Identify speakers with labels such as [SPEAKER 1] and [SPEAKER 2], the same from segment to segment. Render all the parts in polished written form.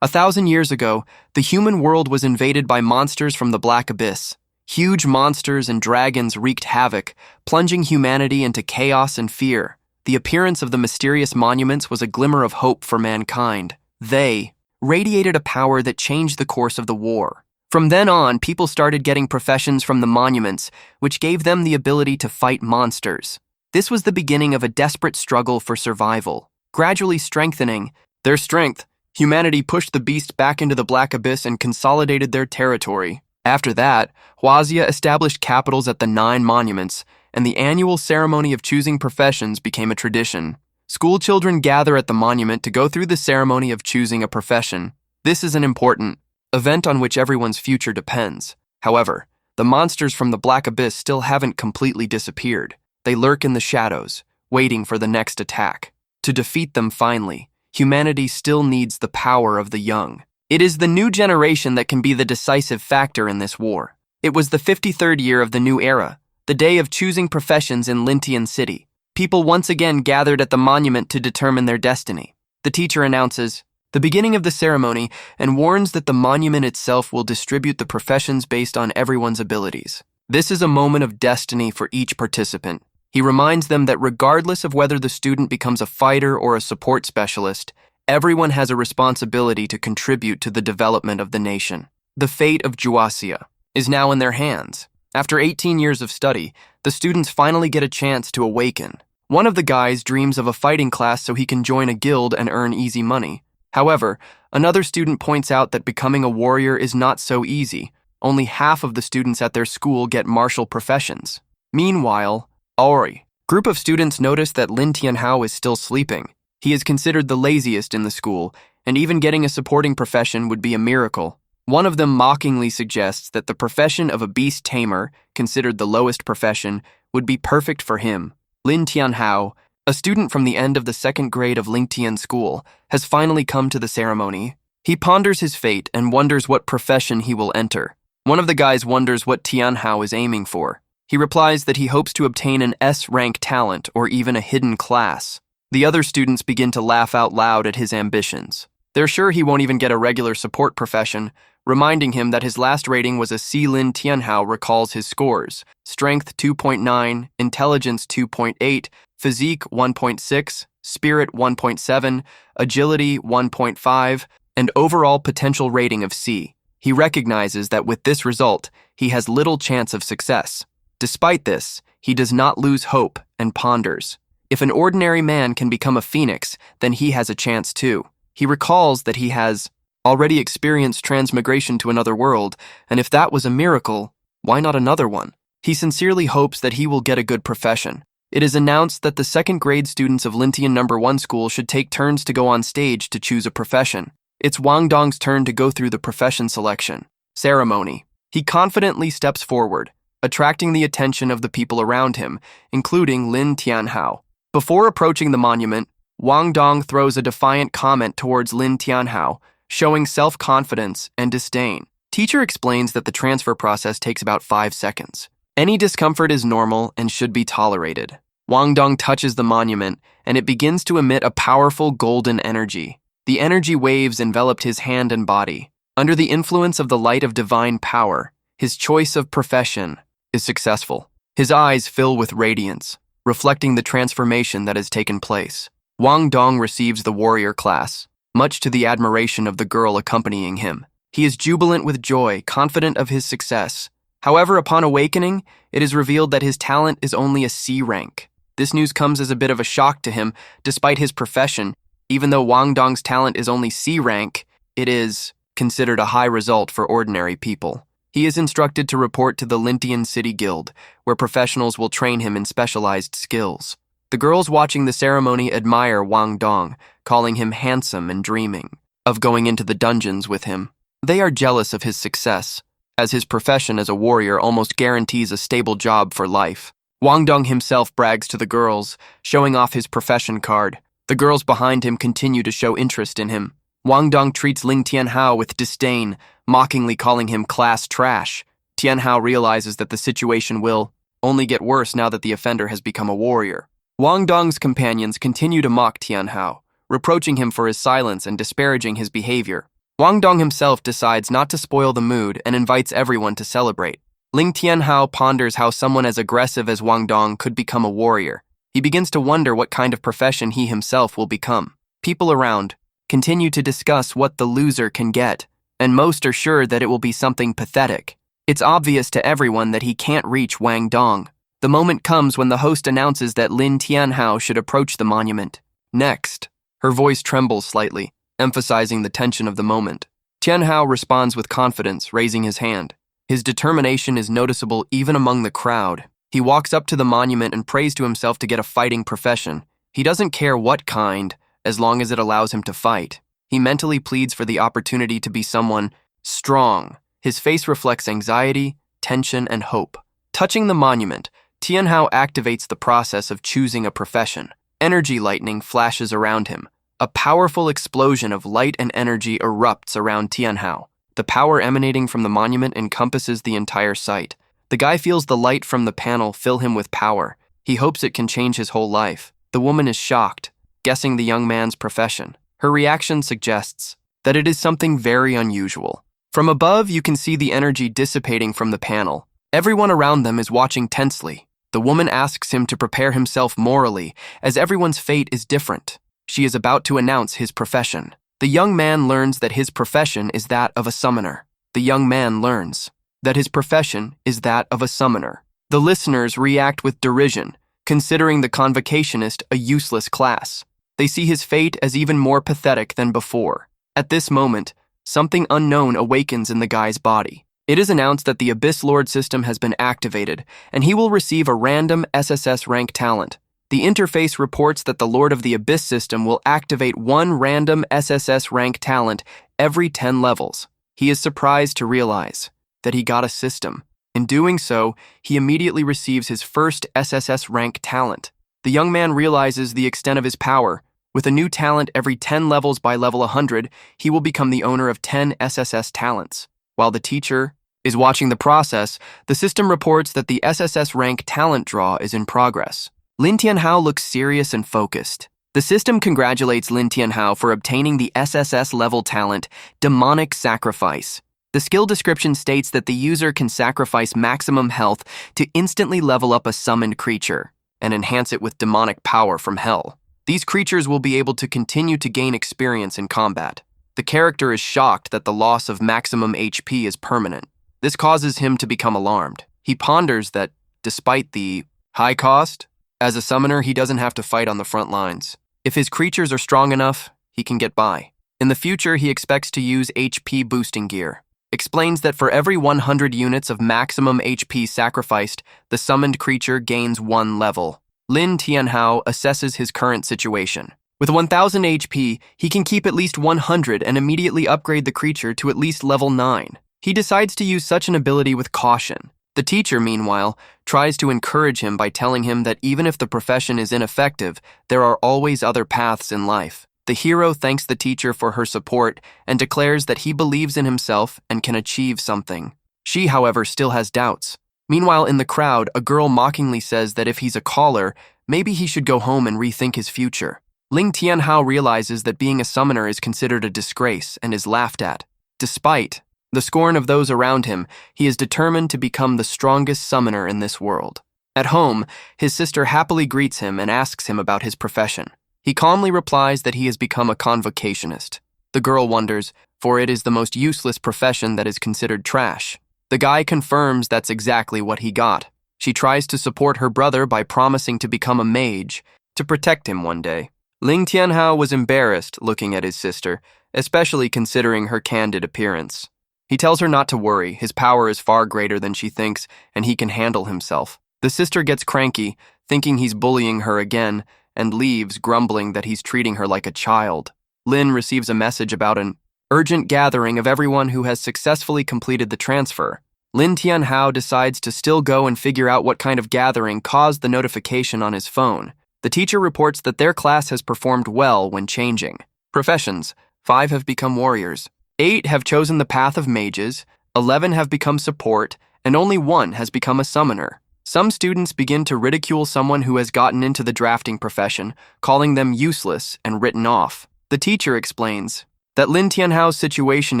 [SPEAKER 1] 1,000 years ago, the human world was invaded by monsters from the Black Abyss. Huge monsters and dragons wreaked havoc, plunging humanity into chaos and fear. The appearance of the mysterious monuments was a glimmer of hope for mankind. They radiated a power that changed the course of the war. From then on, people started getting professions from the monuments, which gave them the ability to fight monsters. This was the beginning of a desperate struggle for survival. Gradually strengthening their strength, humanity pushed the beast back into the Black Abyss and consolidated their territory. After that, Huaxia established capitals at the 9 monuments, and the annual ceremony of choosing professions became a tradition. School children gather at the monument to go through the ceremony of choosing a profession. This is an important event on which everyone's future depends. However, the monsters from the Black Abyss still haven't completely disappeared. They lurk in the shadows, waiting for the next attack. To defeat them finally, humanity still needs the power of the young. It is the new generation that can be the decisive factor in this war. It was the 53rd year of the new era, the day of choosing professions in Lintian City. People once again gathered at the monument to determine their destiny. The teacher announces the beginning of the ceremony and warns that the monument itself will distribute the professions based on everyone's abilities. This is a moment of destiny for each participant. He reminds them that regardless of whether the student becomes a fighter or a support specialist, everyone has a responsibility to contribute to the development of the nation. The fate of Huaxia is now in their hands. After 18 years of study, the students finally get a chance to awaken. One of the guys dreams of a fighting class so he can join a guild and earn easy money. However, another student points out that becoming a warrior is not so easy. Only half of the students at their school get martial professions. Meanwhile, Ori, group of students notice that Lin Tianhao is still sleeping. He is considered the laziest in the school, and even getting a supporting profession would be a miracle. One of them mockingly suggests that the profession of a beast tamer, considered the lowest profession, would be perfect for him. Lin Tianhao, a student from the end of the 2nd grade of Lingtian School, has finally come to the ceremony. He ponders his fate and wonders what profession he will enter. One of the guys wonders what Tianhao is aiming for. He replies that he hopes to obtain an S-rank talent or even a hidden class. The other students begin to laugh out loud at his ambitions. They're sure he won't even get a regular support profession, reminding him that his last rating was a C. Lin Tianhao recalls his scores: Strength 2.9, Intelligence 2.8, Physique 1.6, Spirit 1.7, Agility 1.5, and overall potential rating of C. He recognizes that with this result, he has little chance of success. Despite this, he does not lose hope and ponders. If an ordinary man can become a phoenix, then he has a chance too. He recalls that he has already experienced transmigration to another world, and if that was a miracle, why not another one? He sincerely hopes that he will get a good profession. It is announced that the 2nd grade students of Lintian No. 1 school should take turns to go on stage to choose a profession. It's Wong Dong's turn to go through the profession selection ceremony. He confidently steps forward, attracting the attention of the people around him, including Lin Tianhao. Before approaching the monument, Wong Dong throws a defiant comment towards Lin Tianhao, showing self-confidence and disdain. Teacher explains that the transfer process takes about 5 seconds. Any discomfort is normal and should be tolerated. Wong Dong touches the monument, and it begins to emit a powerful golden energy. The energy waves enveloped his hand and body. Under the influence of the light of divine power, his choice of profession is successful. His eyes fill with radiance, reflecting the transformation that has taken place. Wong Dong receives the warrior class, much to the admiration of the girl accompanying him. He is jubilant with joy, confident of his success. However, upon awakening, it is revealed that his talent is only a C rank. This news comes as a bit of a shock to him, despite his profession. Even though Wong Dong's talent is only C rank, it is considered a high result for ordinary people. He is instructed to report to the Lintian City Guild, where professionals will train him in specialized skills. The girls watching the ceremony admire Wong Dong, calling him handsome and dreaming of going into the dungeons with him. They are jealous of his success, as his profession as a warrior almost guarantees a stable job for life. Wong Dong himself brags to the girls, showing off his profession card. The girls behind him continue to show interest in him. Wong Dong treats Lin Tianhao with disdain, mockingly calling him class trash. Tianhao realizes that the situation will only get worse now that the offender has become a warrior. Wong Dong's companions continue to mock Tianhao, reproaching him for his silence and disparaging his behavior. Wong Dong himself decides not to spoil the mood and invites everyone to celebrate. Tianhao ponders how someone as aggressive as Wong Dong could become a warrior. He begins to wonder what kind of profession he himself will become. People around continue to discuss what the loser can get, and most are sure that it will be something pathetic. It's obvious to everyone that he can't reach Wang Dong. The moment comes when the host announces that Tianhao should approach the monument. Next, her voice trembles slightly, emphasizing the tension of the moment. Tianhao responds with confidence, raising his hand. His determination is noticeable even among the crowd. He walks up to the monument and prays to himself to get a fighting profession. He doesn't care what kind, as long as it allows him to fight. He mentally pleads for the opportunity to be someone strong. His face reflects anxiety, tension, and hope. Touching the monument, Tianhao activates the process of choosing a profession. Energy lightning flashes around him. A powerful explosion of light and energy erupts around Tianhao. The power emanating from the monument encompasses the entire site. The guy feels the light from the panel fill him with power. He hopes it can change his whole life. The woman is shocked, guessing the young man's profession. Her reaction suggests that it is something very unusual. From above, you can see the energy dissipating from the panel. Everyone around them is watching tensely. The woman asks him to prepare himself morally, as everyone's fate is different. She is about to announce his profession. The young man learns that his profession is that of a summoner. The young man learns that his profession is that of a summoner. The listeners react with derision, considering the convocationist a useless class. They see his fate as even more pathetic than before. At this moment, something unknown awakens in the guy's body. It is announced that the Abyss Lord system has been activated, and he will receive a random SSS rank talent. The interface reports that the Lord of the Abyss system will activate one random SSS rank talent every 10 levels. He is surprised to realize that he got a system. In doing so, he immediately receives his first SSS rank talent. The young man realizes the extent of his power. With a new talent every 10 levels by level 100, he will become the owner of 10 SSS talents. While the teacher is watching the process, the system reports that the SSS rank talent draw is in progress. Tianhao looks serious and focused. The system congratulates Tianhao for obtaining the SSS level talent, Demonic Sacrifice. The skill description states that the user can sacrifice maximum health to instantly level up a summoned creature and enhance it with demonic power from hell. These creatures will be able to continue to gain experience in combat. The character is shocked that the loss of maximum HP is permanent. This causes him to become alarmed. He ponders that, despite the high cost, as a summoner, he doesn't have to fight on the front lines. If his creatures are strong enough, he can get by. In the future, he expects to use HP boosting gear. Explains that for every 100 units of maximum HP sacrificed, the summoned creature gains 1 level. Tianhao assesses his current situation. With 1000 HP, he can keep at least 100 and immediately upgrade the creature to at least level 9. He decides to use such an ability with caution. The teacher, meanwhile, tries to encourage him by telling him that even if the profession is ineffective, there are always other paths in life. The hero thanks the teacher for her support and declares that he believes in himself and can achieve something. She, however, still has doubts. Meanwhile, in the crowd, a girl mockingly says that if he's a caller, maybe he should go home and rethink his future. Tianhao realizes that being a summoner is considered a disgrace and is laughed at. Despite the scorn of those around him, he is determined to become the strongest summoner in this world. At home, his sister happily greets him and asks him about his profession. He calmly replies that he has become a convocationist. The girl wonders, for it is the most useless profession that is considered trash. The guy confirms that's exactly what he got. She tries to support her brother by promising to become a mage, to protect him one day. Tianhao was embarrassed looking at his sister, especially considering her candid appearance. He tells her not to worry, his power is far greater than she thinks, and he can handle himself. The sister gets cranky, thinking he's bullying her again, and leaves, grumbling that he's treating her like a child. Lin receives a message about an urgent gathering of everyone who has successfully completed the transfer. Tianhao decides to still go and figure out what kind of gathering caused the notification on his phone. The teacher reports that their class has performed well when changing. Professions: 5 have become warriors. 8 have chosen the path of mages, 11 have become support, and only 1 has become a summoner. Some students begin to ridicule someone who has gotten into the drafting profession, calling them useless and written off. The teacher explains that Lin Tianhao's situation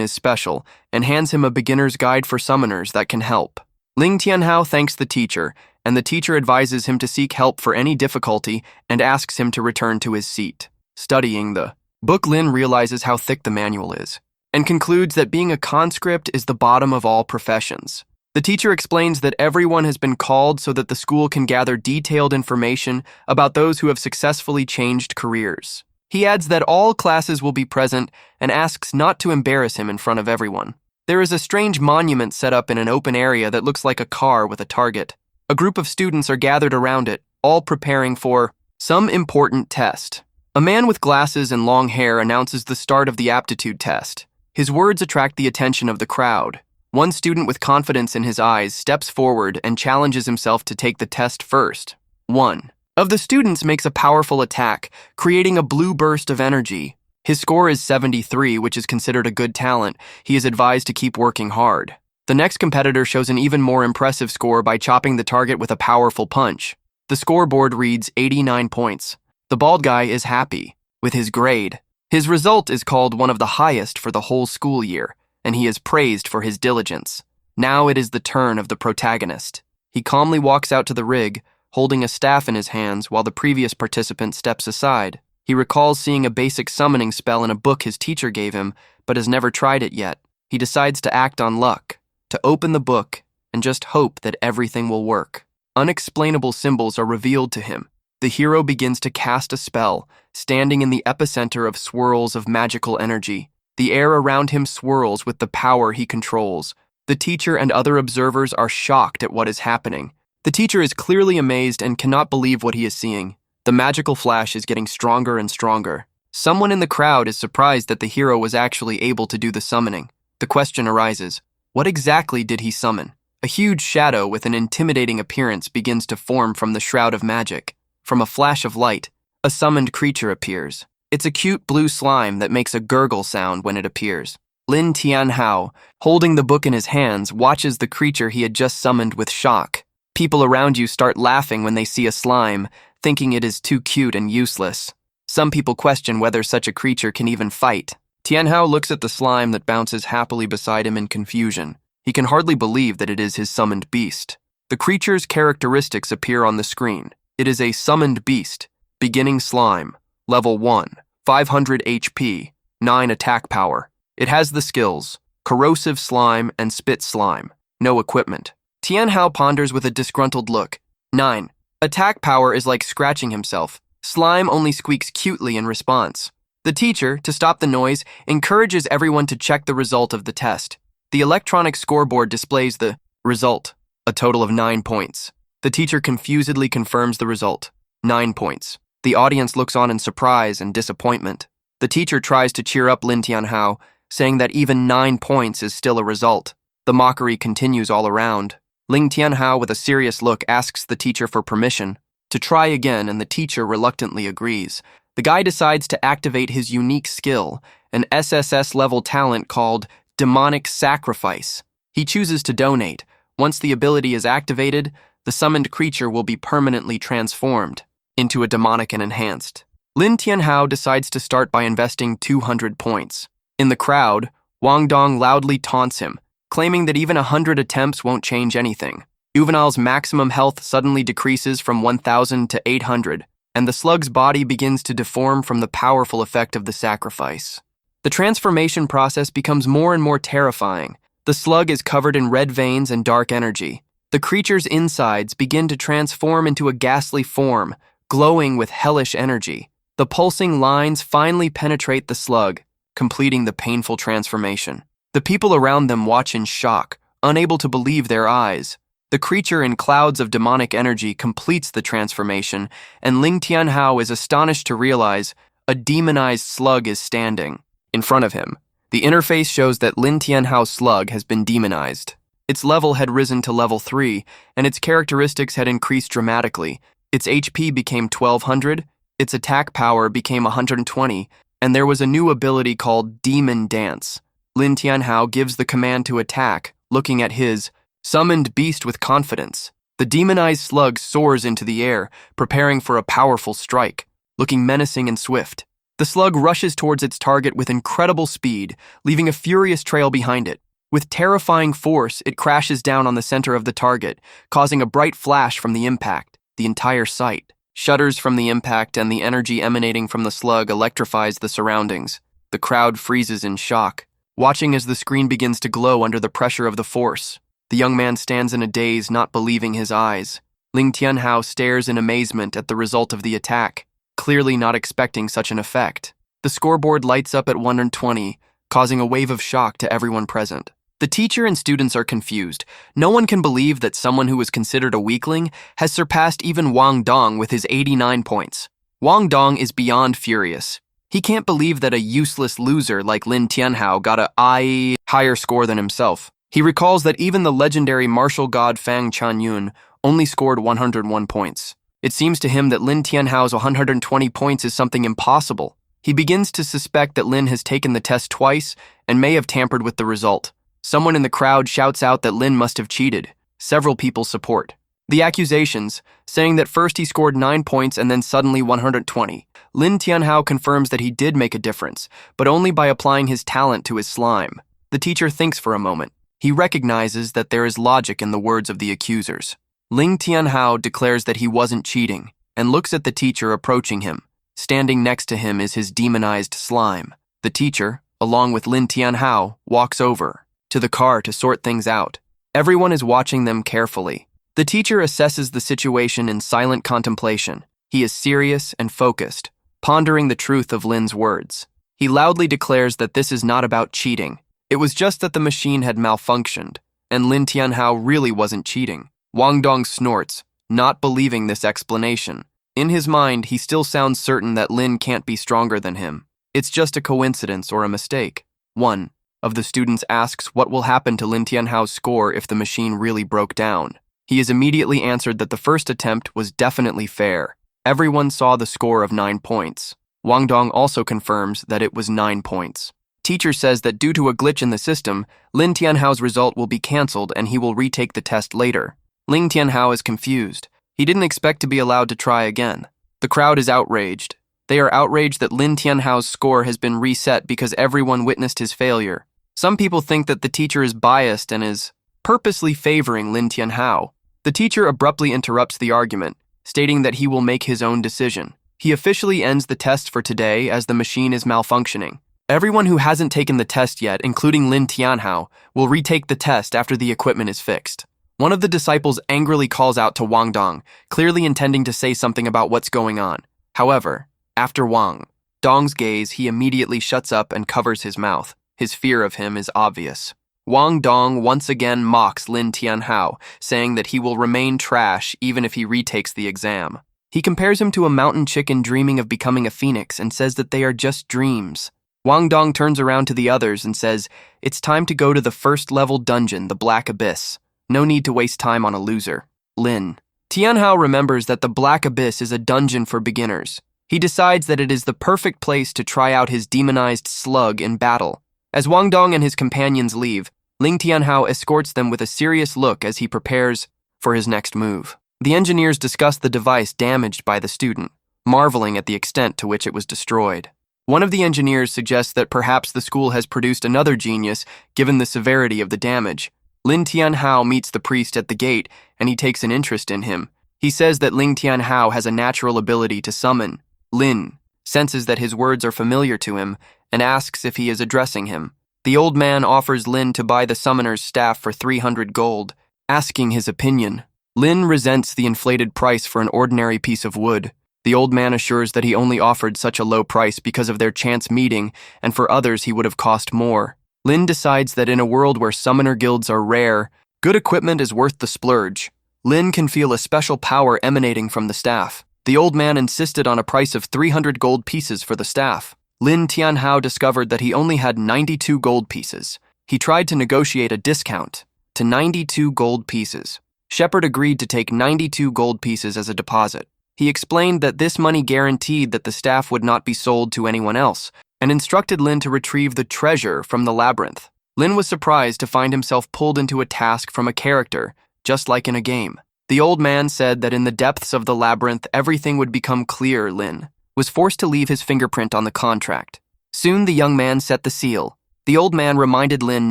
[SPEAKER 1] is special and hands him a beginner's guide for summoners that can help. Ling Tianhao thanks the teacher, and the teacher advises him to seek help for any difficulty and asks him to return to his seat. Studying the book, Lin realizes how thick the manual is and concludes that being a conscript is the bottom of all professions. The teacher explains that everyone has been called so that the school can gather detailed information about those who have successfully changed careers. He adds that all classes will be present and asks not to embarrass him in front of everyone. There is a strange monument set up in an open area that looks like a car with a target. A group of students are gathered around it, all preparing for some important test. A man with glasses and long hair announces the start of the aptitude test. His words attract the attention of the crowd. One student with confidence in his eyes steps forward and challenges himself to take the test first. One of the students makes a powerful attack, creating a blue burst of energy. His score is 73, which is considered a good talent. He is advised to keep working hard. The next competitor shows an even more impressive score by chopping the target with a powerful punch. The scoreboard reads 89 points. The bald guy is happy with his grade. His result is called one of the highest for the whole school year, and he is praised for his diligence. Now it is the turn of the protagonist. He calmly walks out to the rig, holding a staff in his hands while the previous participant steps aside. He recalls seeing a basic summoning spell in a book his teacher gave him, but has never tried it yet. He decides to act on luck, to open the book, and just hope that everything will work. Unexplainable symbols are revealed to him. The hero begins to cast a spell, standing in the epicenter of swirls of magical energy. The air around him swirls with the power he controls. The teacher and other observers are shocked at what is happening. The teacher is clearly amazed and cannot believe what he is seeing. The magical flash is getting stronger and stronger. Someone in the crowd is surprised that the hero was actually able to do the summoning. The question arises, what exactly did he summon? A huge shadow with an intimidating appearance begins to form from the shroud of magic. From a flash of light, a summoned creature appears. It's a cute blue slime that makes a gurgle sound when it appears. Lin Tianhao, holding the book in his hands, watches the creature he had just summoned with shock. People around you start laughing when they see a slime, thinking it is too cute and useless. Some people question whether such a creature can even fight. Tianhao looks at the slime that bounces happily beside him in confusion. He can hardly believe that it is his summoned beast. The creature's characteristics appear on the screen. It is a summoned beast, beginning slime, level 1, 500 HP, 9 attack power. It has the skills, corrosive slime and spit slime, no equipment. Tianhao ponders with a disgruntled look. 9. Attack power is like scratching himself. Slime only squeaks cutely in response. The teacher, to stop the noise, encourages everyone to check the result of the test. The electronic scoreboard displays the result, a total of 9 points. The teacher confusedly confirms the result, 9 points. The audience looks on in surprise and disappointment. The teacher tries to cheer up Lin Tianhao, saying that even 9 points is still a result. The mockery continues all around. Ling Tianhao, with a serious look, asks the teacher for permission to try again, and the teacher reluctantly agrees. The guy decides to activate his unique skill, an SSS-level talent called Demonic Sacrifice. He chooses to donate. Once the ability is activated, the summoned creature will be permanently transformed into a demonic and enhanced. Lin Tianhao decides to start by investing 200 points. In the crowd, Wong Dong loudly taunts him, claiming that even 100 attempts won't change anything. Juvenal's maximum health suddenly decreases from 1,000 to 800, and the slug's body begins to deform from the powerful effect of the sacrifice. The transformation process becomes more and more terrifying. The slug is covered in red veins and dark energy. The creature's insides begin to transform into a ghastly form, glowing with hellish energy. The pulsing lines finally penetrate the slug, completing the painful transformation. The people around them watch in shock, unable to believe their eyes. The creature in clouds of demonic energy completes the transformation, and Ling Tianhao is astonished to realize a demonized slug is standing in front of him. The interface shows that Lin Tianhao's slug has been demonized. Its level had risen to level 3, and its characteristics had increased dramatically. Its HP became 1,200, its attack power became 120, and there was a new ability called Demon Dance. Lin Tianhao gives the command to attack, looking at his summoned beast with confidence. The demonized slug soars into the air, preparing for a powerful strike, looking menacing and swift. The slug rushes towards its target with incredible speed, leaving a furious trail behind it. With terrifying force, it crashes down on the center of the target, causing a bright flash from the impact. The entire site shudders from the impact, and the energy emanating from the slug electrifies the surroundings. The crowd freezes in shock, watching as the screen begins to glow under the pressure of the force. The young man stands in a daze, not believing his eyes. Tianhao stares in amazement at the result of the attack, clearly not expecting such an effect. The scoreboard lights up at 120, causing a wave of shock to everyone present. The teacher and students are confused. No one can believe that someone who was considered a weakling has surpassed even Wong Dong with his 89 points. Wong Dong is beyond furious. He can't believe that a useless loser like Tianhao got a higher score than himself. He recalls that even the legendary martial god Fang Chanyun only scored 101 points. It seems to him that Tianhao's 120 points is something impossible. He begins to suspect that Lin has taken the test twice and may have tampered with the result. Someone in the crowd shouts out that Lin must have cheated. Several people support the accusations, saying that first he scored 9 points and then suddenly 120. Tianhao confirms that he did make a difference, but only by applying his talent to his slime. The teacher thinks for a moment. He recognizes that there is logic in the words of the accusers. Tianhao declares that he wasn't cheating and looks at the teacher approaching him. Standing next to him is his demonized slime. The teacher, along with Tianhao, walks over to the car to sort things out. Everyone is watching them carefully. The teacher assesses the situation in silent contemplation. He is serious and focused, pondering the truth of Lin's words. He loudly declares that this is not about cheating. It was just that the machine had malfunctioned, and Tianhao really wasn't cheating. Wong Dong snorts, not believing this explanation. In his mind, he still sounds certain that Lin can't be stronger than him. It's just a coincidence or a mistake. One of the students asks what will happen to Tianhao's score if the machine really broke down. He is immediately answered that the first attempt was definitely fair. Everyone saw the score of 9 points. Wong Dong also confirms that it was 9 points. Teacher says that due to a glitch in the system, Tianhao's result will be cancelled and he will retake the test later. Tianhao is confused. He didn't expect to be allowed to try again. The crowd is outraged. They are outraged that Tianhao's score has been reset because everyone witnessed his failure. Some people think that the teacher is biased and is purposely favoring Tianhao. The teacher abruptly interrupts the argument, stating that he will make his own decision. He officially ends the test for today as the machine is malfunctioning. Everyone who hasn't taken the test yet, including Tianhao, will retake the test after the equipment is fixed. One of the disciples angrily calls out to Wong Dong, clearly intending to say something about what's going on. However, after Wong Dong's gaze, he immediately shuts up and covers his mouth. His fear of him is obvious. Wong Dong once again mocks Tianhao, saying that he will remain trash even if he retakes the exam. He compares him to a mountain chicken dreaming of becoming a phoenix and says that they are just dreams. Wong Dong turns around to the others and says, "It's time to go to the first-level dungeon, the Black Abyss. No need to waste time on a loser." Tianhao remembers that the Black Abyss is a dungeon for beginners. He decides that it is the perfect place to try out his demonized slug in battle. As Wong Dong and his companions leave, Tianhao escorts them with a serious look as he prepares for his next move. The engineers discuss the device damaged by the student, marveling at the extent to which it was destroyed. One of the engineers suggests that perhaps the school has produced another genius given the severity of the damage. Tianhao meets the priest at the gate and he takes an interest in him. He says that Tianhao has a natural ability to summon. Lin senses that his words are familiar to him and asks if he is addressing him. The old man offers Lin to buy the summoner's staff for 300 gold, asking his opinion. Lin resents the inflated price for an ordinary piece of wood. The old man assures that he only offered such a low price because of their chance meeting, and for others he would have cost more. Lin decides that in a world where summoner guilds are rare, good equipment is worth the splurge. Lin can feel a special power emanating from the staff. The old man insisted on a price of 300 gold pieces for the staff. Tianhao discovered that he only had 92 gold pieces. He tried to negotiate a discount to 92 gold pieces. Shepard agreed to take 92 gold pieces as a deposit. He explained that this money guaranteed that the staff would not be sold to anyone else, and instructed Lin to retrieve the treasure from the labyrinth. Lin was surprised to find himself pulled into a task from a character, just like in a game. The old man said that in the depths of the labyrinth, everything would become clear, Lin. was forced to leave his fingerprint on the contract. Soon the young man set the seal. The old man reminded Lin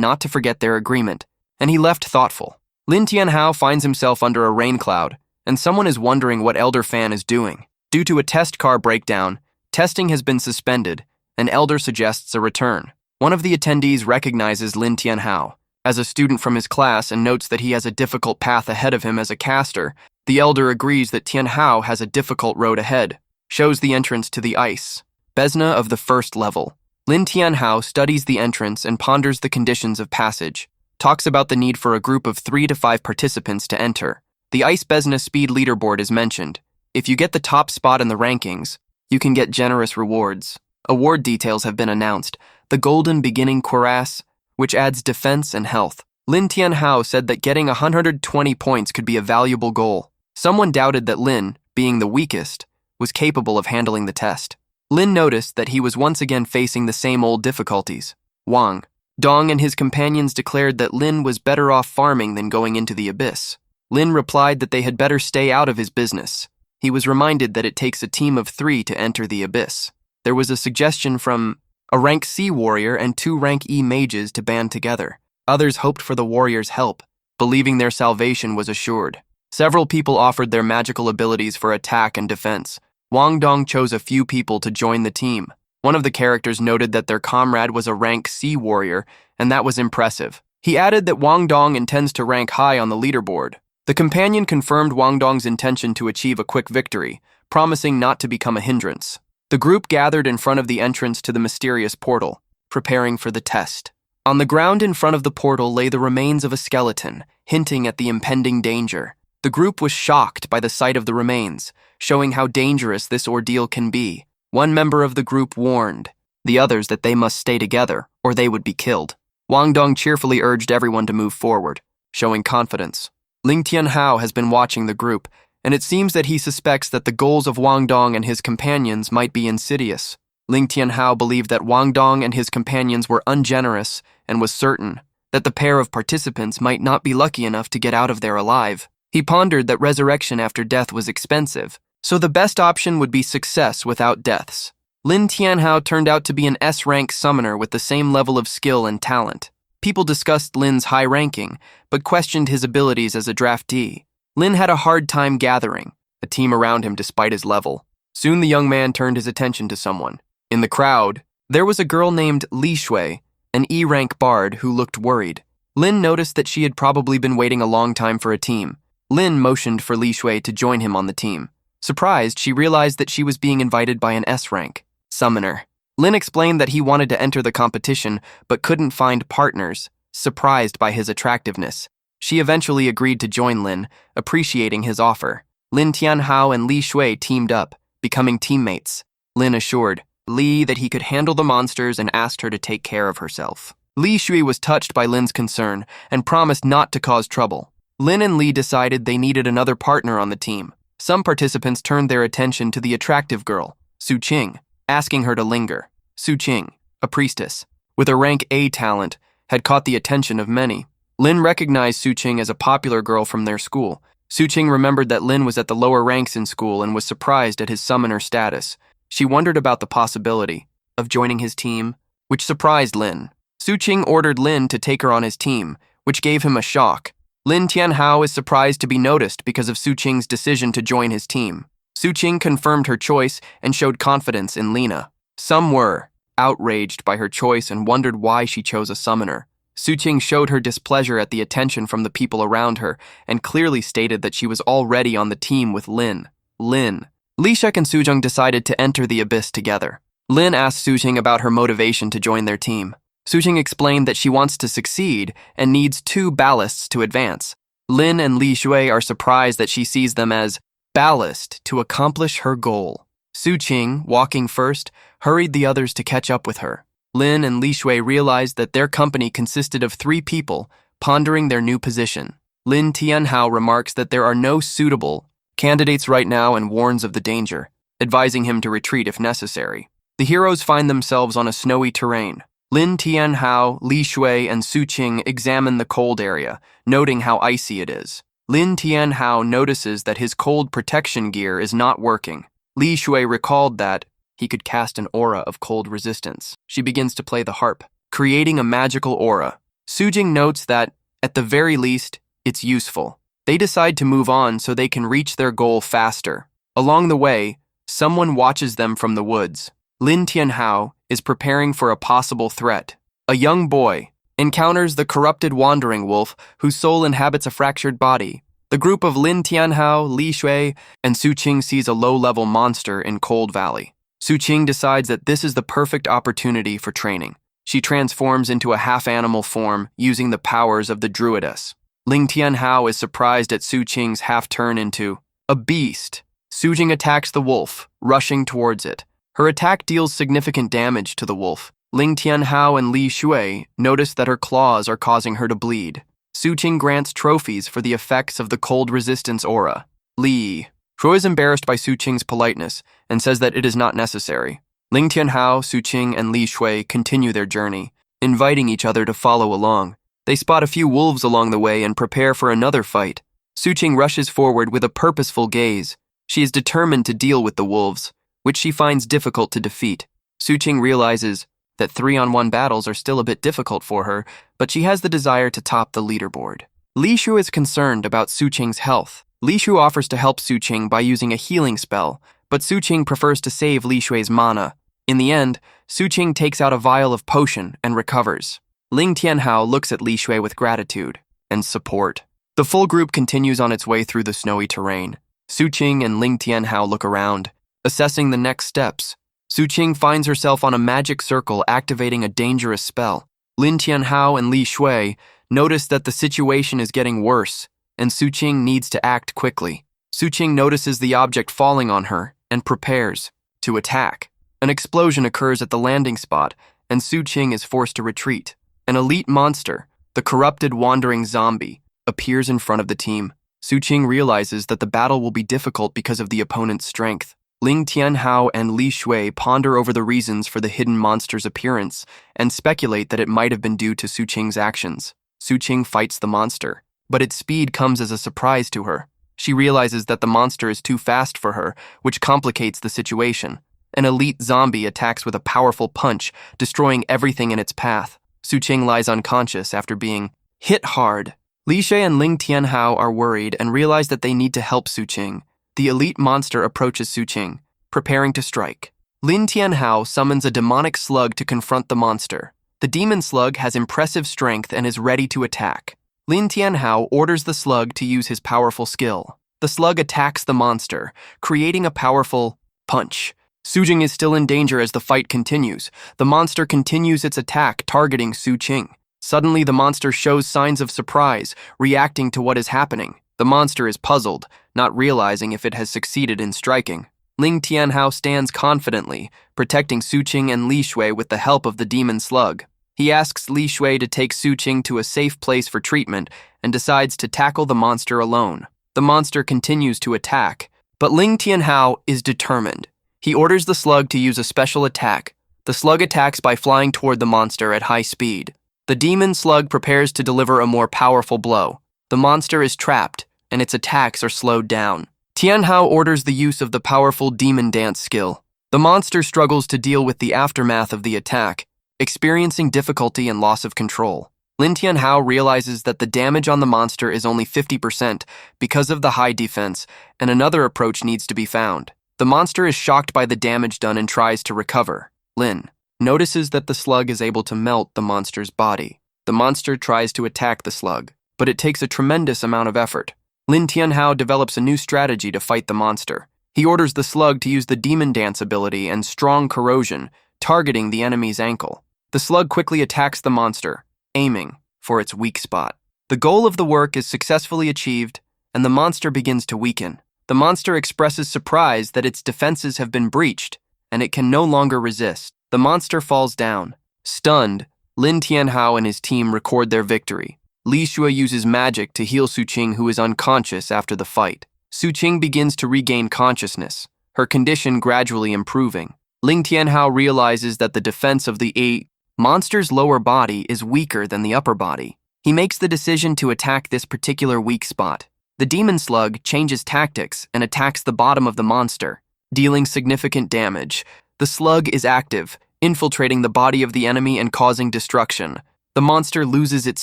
[SPEAKER 1] not to forget their agreement, and he left thoughtful. Lin Tianhao finds himself under a rain cloud, and someone is wondering what Elder Fan is doing. Due to a test car breakdown, testing has been suspended, and Elder suggests a return. One of the attendees recognizes Lin Tianhao as a student from his class and notes that he has a difficult path ahead of him as a caster. The Elder agrees that Tianhao has a difficult road ahead, shows the entrance to the ice Besna of the first level. Lin Tianhao studies the entrance and ponders the conditions of passage, talks about the need for a group of 3 to 5 participants to enter. The Ice Besna speed leaderboard is mentioned. If you get the top spot in the rankings, you can get generous rewards. Award details have been announced. The Golden Beginning Cuirass, which adds defense and health. Lin Tianhao said that getting 120 points could be a valuable goal. Someone doubted that Lin, being the weakest, was capable of handling the test. Lin noticed that he was once again facing the same old difficulties. Wong Dong and his companions declared that Lin was better off farming than going into the abyss. Lin replied that they had better stay out of his business. He was reminded that it takes a team of 3 to enter the abyss. There was a suggestion from a rank C warrior and 2 rank E mages to band together. Others hoped for the warriors' help, believing their salvation was assured. Several people offered their magical abilities for attack and defense. Wong Dong chose a few people to join the team. One of the characters noted that their comrade was a rank C warrior, and that was impressive. He added that Wong Dong intends to rank high on the leaderboard. The companion confirmed Wong Dong's intention to achieve a quick victory, promising not to become a hindrance. The group gathered in front of the entrance to the mysterious portal, preparing for the test. On the ground in front of the portal lay the remains of a skeleton, hinting at the impending danger. The group was shocked by the sight of the remains, showing how dangerous this ordeal can be. One member of the group warned the others that they must stay together, or they would be killed. Wong Dong cheerfully urged everyone to move forward, showing confidence. Lin Tianhao has been watching the group, and it seems that he suspects that the goals of Wong Dong and his companions might be insidious. Lin Tianhao believed that Wong Dong and his companions were ungenerous and was certain that the pair of participants might not be lucky enough to get out of there alive. He pondered that resurrection after death was expensive, so the best option would be success without deaths. Lin Tianhao turned out to be an S-rank summoner with the same level of skill and talent. People discussed Lin's high ranking, but questioned his abilities as a draftee. Lin had a hard time gathering a team around him despite his level. Soon the young man turned his attention to someone. In the crowd, there was a girl named Li Shui, an E-rank bard who looked worried. Lin noticed that she had probably been waiting a long time for a team. Lin motioned for Li Shui to join him on the team. Surprised, she realized that she was being invited by an S-rank summoner. Lin explained that he wanted to enter the competition but couldn't find partners, surprised by his attractiveness. She eventually agreed to join Lin, appreciating his offer. Lin Tianhao and Li Shui teamed up, becoming teammates. Lin assured Li that he could handle the monsters and asked her to take care of herself. Li Shui was touched by Lin's concern and promised not to cause trouble. Lin and Li decided they needed another partner on the team. Some participants turned their attention to the attractive girl, Su Qing, asking her to linger. Su Qing, a priestess, with a rank A talent, had caught the attention of many. Lin recognized Su Qing as a popular girl from their school. Su Qing remembered that Lin was at the lower ranks in school and was surprised at his summoner status. She wondered about the possibility of joining his team, which surprised Lin. Su Qing ordered Lin to take her on his team, which gave him a shock. Lin Tianhao is surprised to be noticed because of Su Qing's decision to join his team. Su Qing confirmed her choice and showed confidence in Lina. Some were outraged by her choice and wondered why she chose a summoner. Su Qing showed her displeasure at the attention from the people around her and clearly stated that she was already on the team with Lin. Li Shek and Su Jung decided to enter the abyss together. Lin asked Su Qing about her motivation to join their team. Su Qing explained that she wants to succeed and needs 2 ballasts to advance. Lin and Li Shui are surprised that she sees them as ballast to accomplish her goal. Su Qing, walking first, hurried the others to catch up with her. Lin and Li Shui realized that their company consisted of 3 people, pondering their new position. Lin Tianhao remarks that there are no suitable candidates right now and warns of the danger, advising him to retreat if necessary. The heroes find themselves on a snowy terrain. Lin Tianhao, Li Shui, and Su Qing examine the cold area, noting how icy it is. Lin Tianhao notices that his cold protection gear is not working. Li Shui recalled that he could cast an aura of cold resistance. She begins to play the harp, creating a magical aura. Sujing notes that, at the very least, it's useful. They decide to move on so they can reach their goal faster. Along the way, someone watches them from the woods. Lin Tianhao is preparing for a possible threat. A young boy encounters the corrupted wandering wolf whose soul inhabits a fractured body. The group of Lin Tianhao, Li Shui, and Suqing sees a low-level monster in Cold Valley. Suqing decides that this is the perfect opportunity for training. She transforms into a half-animal form using the powers of the druidess. Ling Tianhao is surprised at Suqing's half-turn into a beast. Sujing attacks the wolf, rushing towards it. Her attack deals significant damage to the wolf. Ling Tianhao and Li Shui notice that her claws are causing her to bleed. Suqing grants trophies for the effects of the cold resistance aura. Li Shui is embarrassed by Suqing's politeness and says that it is not necessary. Ling Tianhao, Suqing, and Li Shui continue their journey, inviting each other to follow along. They spot a few wolves along the way and prepare for another fight. Suqing rushes forward with a purposeful gaze. She is determined to deal with the wolves, which she finds difficult to defeat. Suqing realizes that 3-on-1 battles are still a bit difficult for her, but she has the desire to top the leaderboard. Li Shu is concerned about Suqing's health. Li Shu offers to help Suqing by using a healing spell, but Suqing prefers to save Li Shui's mana. In the end, Suqing takes out a vial of potion and recovers. Ling Tianhao looks at Li Shui with gratitude and support. The full group continues on its way through the snowy terrain. Suqing and Ling Tianhao look around, assessing the next steps. Suqing finds herself on a magic circle activating a dangerous spell. Lin Tianhao and Li Shui notice that the situation is getting worse, and Suqing needs to act quickly. Suqing notices the object falling on her and prepares to attack. An explosion occurs at the landing spot, and Suqing is forced to retreat. An elite monster, the corrupted wandering zombie, appears in front of the team. Suqing realizes that the battle will be difficult because of the opponent's strength. Ling Tianhao and Li Shui ponder over the reasons for the hidden monster's appearance and speculate that it might have been due to Suqing's actions. Suqing fights the monster, but its speed comes as a surprise to her. She realizes that the monster is too fast for her, which complicates the situation. An elite zombie attacks with a powerful punch, destroying everything in its path. Suqing lies unconscious after being hit hard. Li Shui and Ling Tianhao are worried and realize that they need to help Suqing. The elite monster approaches Suqing, preparing to strike. Lin Tianhao summons a demonic slug to confront the monster. The demon slug has impressive strength and is ready to attack. Lin Tianhao orders the slug to use his powerful skill. The slug attacks the monster, creating a powerful punch. Suqing is still in danger as the fight continues. The monster continues its attack, targeting Suqing. Suddenly, the monster shows signs of surprise, reacting to what is happening. The monster is puzzled, not realizing if it has succeeded in striking. Ling Tianhao stands confidently, protecting Suqing and Li Shui with the help of the demon slug. He asks Li Shui to take Suqing to a safe place for treatment and decides to tackle the monster alone. The monster continues to attack, but Ling Tianhao is determined. He orders the slug to use a special attack. The slug attacks by flying toward the monster at high speed. The demon slug prepares to deliver a more powerful blow. The monster is trapped, and its attacks are slowed down. Tianhao orders the use of the powerful demon dance skill. The monster struggles to deal with the aftermath of the attack, experiencing difficulty and loss of control. Lin Tianhao realizes that the damage on the monster is only 50% because of the high defense, and another approach needs to be found. The monster is shocked by the damage done and tries to recover. Lin notices that the slug is able to melt the monster's body. The monster tries to attack the slug, but it takes a tremendous amount of effort. Lin Tianhao develops a new strategy to fight the monster. He orders the slug to use the demon dance ability and strong corrosion, targeting the enemy's ankle. The slug quickly attacks the monster, aiming for its weak spot. The goal of the work is successfully achieved, and the monster begins to weaken. The monster expresses surprise that its defenses have been breached, and it can no longer resist. The monster falls down. Stunned, Lin Tianhao and his team record their victory. Li Shui uses magic to heal Suqing, who is unconscious after the fight. Suqing begins to regain consciousness, her condition gradually improving. Ling Tianhao realizes that the defense of the monster's lower body is weaker than the upper body. He makes the decision to attack this particular weak spot. The demon slug changes tactics and attacks the bottom of the monster, dealing significant damage. The slug is active, infiltrating the body of the enemy and causing destruction. The monster loses its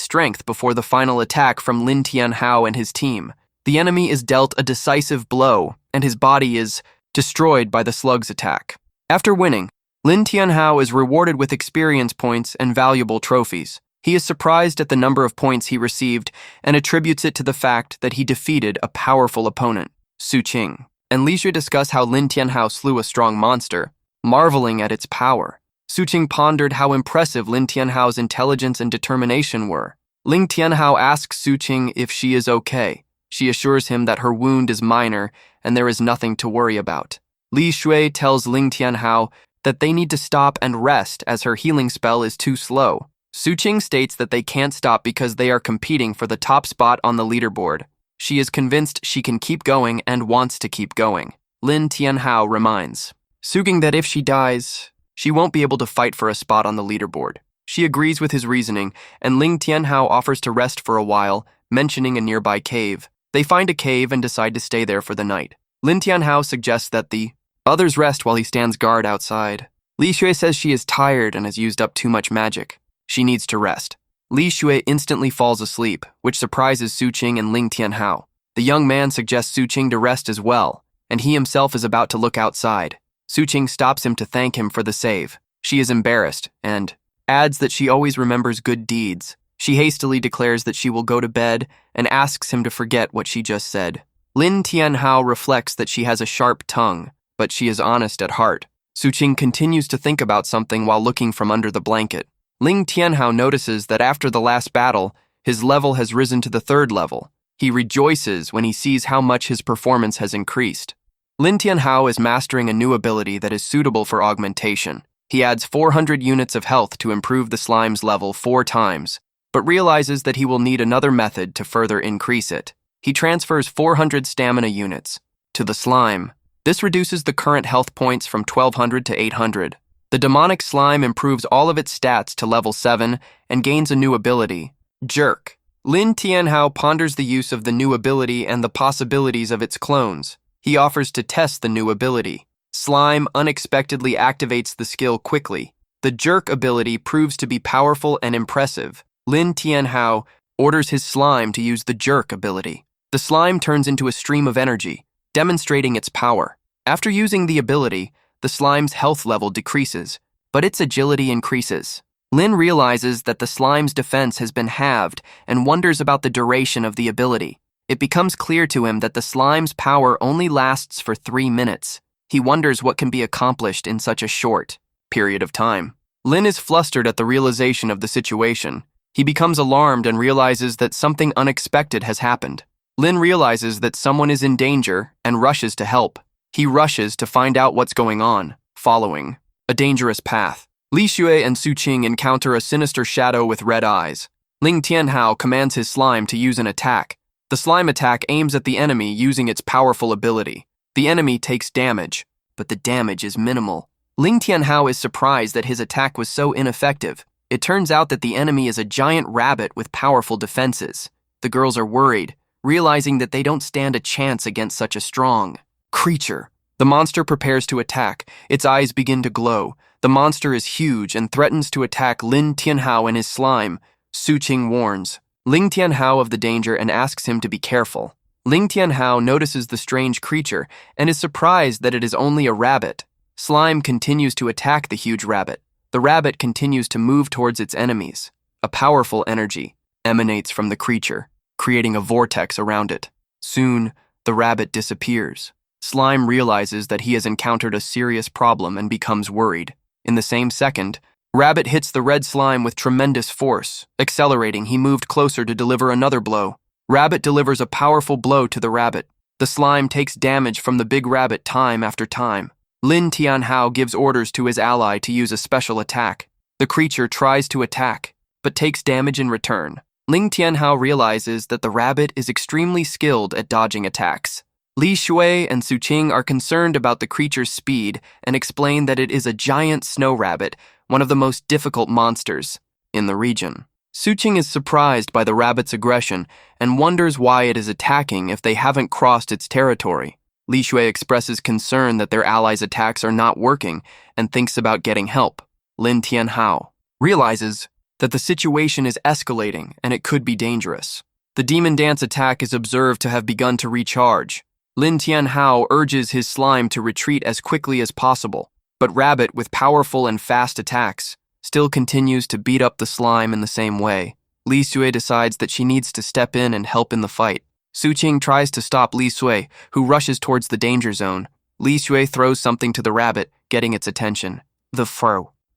[SPEAKER 1] strength before the final attack from Lin Tianhao and his team. The enemy is dealt a decisive blow, and his body is destroyed by the slug's attack. After winning, Lin Tianhao is rewarded with experience points and valuable trophies. He is surprised at the number of points he received and attributes it to the fact that he defeated a powerful opponent, Su Qing. And Li Shui discuss how Lin Tianhao slew a strong monster, marveling at its power. Su Qing pondered how impressive Lin Tianhao's intelligence and determination were. Lin Tianhao asks Su Qing if she is okay. She assures him that her wound is minor and there is nothing to worry about. Li Shui tells Lin Tianhao that they need to stop and rest as her healing spell is too slow. Su Qing states that they can't stop because they are competing for the top spot on the leaderboard. She is convinced she can keep going and wants to keep going. Lin Tianhao reminds Su Qing that if she dies, she won't be able to fight for a spot on the leaderboard. She agrees with his reasoning, and Lin Tianhao offers to rest for a while, mentioning a nearby cave. They find a cave and decide to stay there for the night. Lin Tianhao suggests that the others rest while he stands guard outside. Li Shui says she is tired and has used up too much magic. She needs to rest. Li Shui instantly falls asleep, which surprises Su Qing and Lin Tianhao. The young man suggests Su Qing to rest as well, and he himself is about to look outside. Su Qing stops him to thank him for the save. She is embarrassed and adds that she always remembers good deeds. She hastily declares that she will go to bed and asks him to forget what she just said. Lin Tianhao reflects that she has a sharp tongue, but she is honest at heart. Su Qing continues to think about something while looking from under the blanket. Lin Tianhao notices that after the last battle, his level has risen to the 3rd level. He rejoices when he sees how much his performance has increased. Lin Tianhao is mastering a new ability that is suitable for augmentation. He adds 400 units of health to improve the slime's level 4 times, but realizes that he will need another method to further increase it. He transfers 400 stamina units to the slime. This reduces the current health points from 1200 to 800. The demonic slime improves all of its stats to level 7 and gains a new ability, Jerk. Lin Tianhao ponders the use of the new ability and the possibilities of its clones. He offers to test the new ability. Slime unexpectedly activates the skill quickly. The Jerk ability proves to be powerful and impressive. Lin Tianhao orders his slime to use the Jerk ability. The slime turns into a stream of energy, demonstrating its power. After using the ability, the slime's health level decreases, but its agility increases. Lin realizes that the slime's defense has been halved and wonders about the duration of the ability. It becomes clear to him that the slime's power only lasts for 3 minutes. He wonders what can be accomplished in such a short period of time. Lin is flustered at the realization of the situation. He becomes alarmed and realizes that something unexpected has happened. Lin realizes that someone is in danger and rushes to help. He rushes to find out what's going on, following a dangerous path. Li Shui and Su Qing encounter a sinister shadow with red eyes. Lin Tianhao commands his slime to use an attack. The slime attack aims at the enemy using its powerful ability. The enemy takes damage, but the damage is minimal. Lin Tianhao is surprised that his attack was so ineffective. It turns out that the enemy is a giant rabbit with powerful defenses. The girls are worried, realizing that they don't stand a chance against such a strong creature. The monster prepares to attack. Its eyes begin to glow. The monster is huge and threatens to attack Lin Tianhao and his slime. Su Qing warns Lin Tianhao of the danger and asks him to be careful. Lin Tianhao notices the strange creature and is surprised that it is only a rabbit. Slime continues to attack the huge rabbit. The rabbit continues to move towards its enemies. A powerful energy emanates from the creature, creating a vortex around it. Soon, the rabbit disappears. Slime realizes that he has encountered a serious problem and becomes worried. In the same second, Rabbit hits the red slime with tremendous force. Accelerating, he moved closer to deliver another blow. Rabbit delivers a powerful blow to the rabbit. The slime takes damage from the big rabbit time after time. Lin Tianhao gives orders to his ally to use a special attack. The creature tries to attack, but takes damage in return. Lin Tianhao realizes that the rabbit is extremely skilled at dodging attacks. Li Shui and Su Qing are concerned about the creature's speed and explain that it is a giant snow rabbit, one of the most difficult monsters in the region. Su Qing is surprised by the rabbit's aggression and wonders why it is attacking if they haven't crossed its territory. Li Shui expresses concern that their allies' attacks are not working and thinks about getting help. Lin Tianhao realizes that the situation is escalating and it could be dangerous. The demon dance attack is observed to have begun to recharge. Lin Tianhao urges his slime to retreat as quickly as possible, but Rabbit, with powerful and fast attacks, still continues to beat up the slime in the same way. Li Sui decides that she needs to step in and help in the fight. Su Qing tries to stop Li Sui, who rushes towards the danger zone. Li Sui throws something to the rabbit, getting its attention. The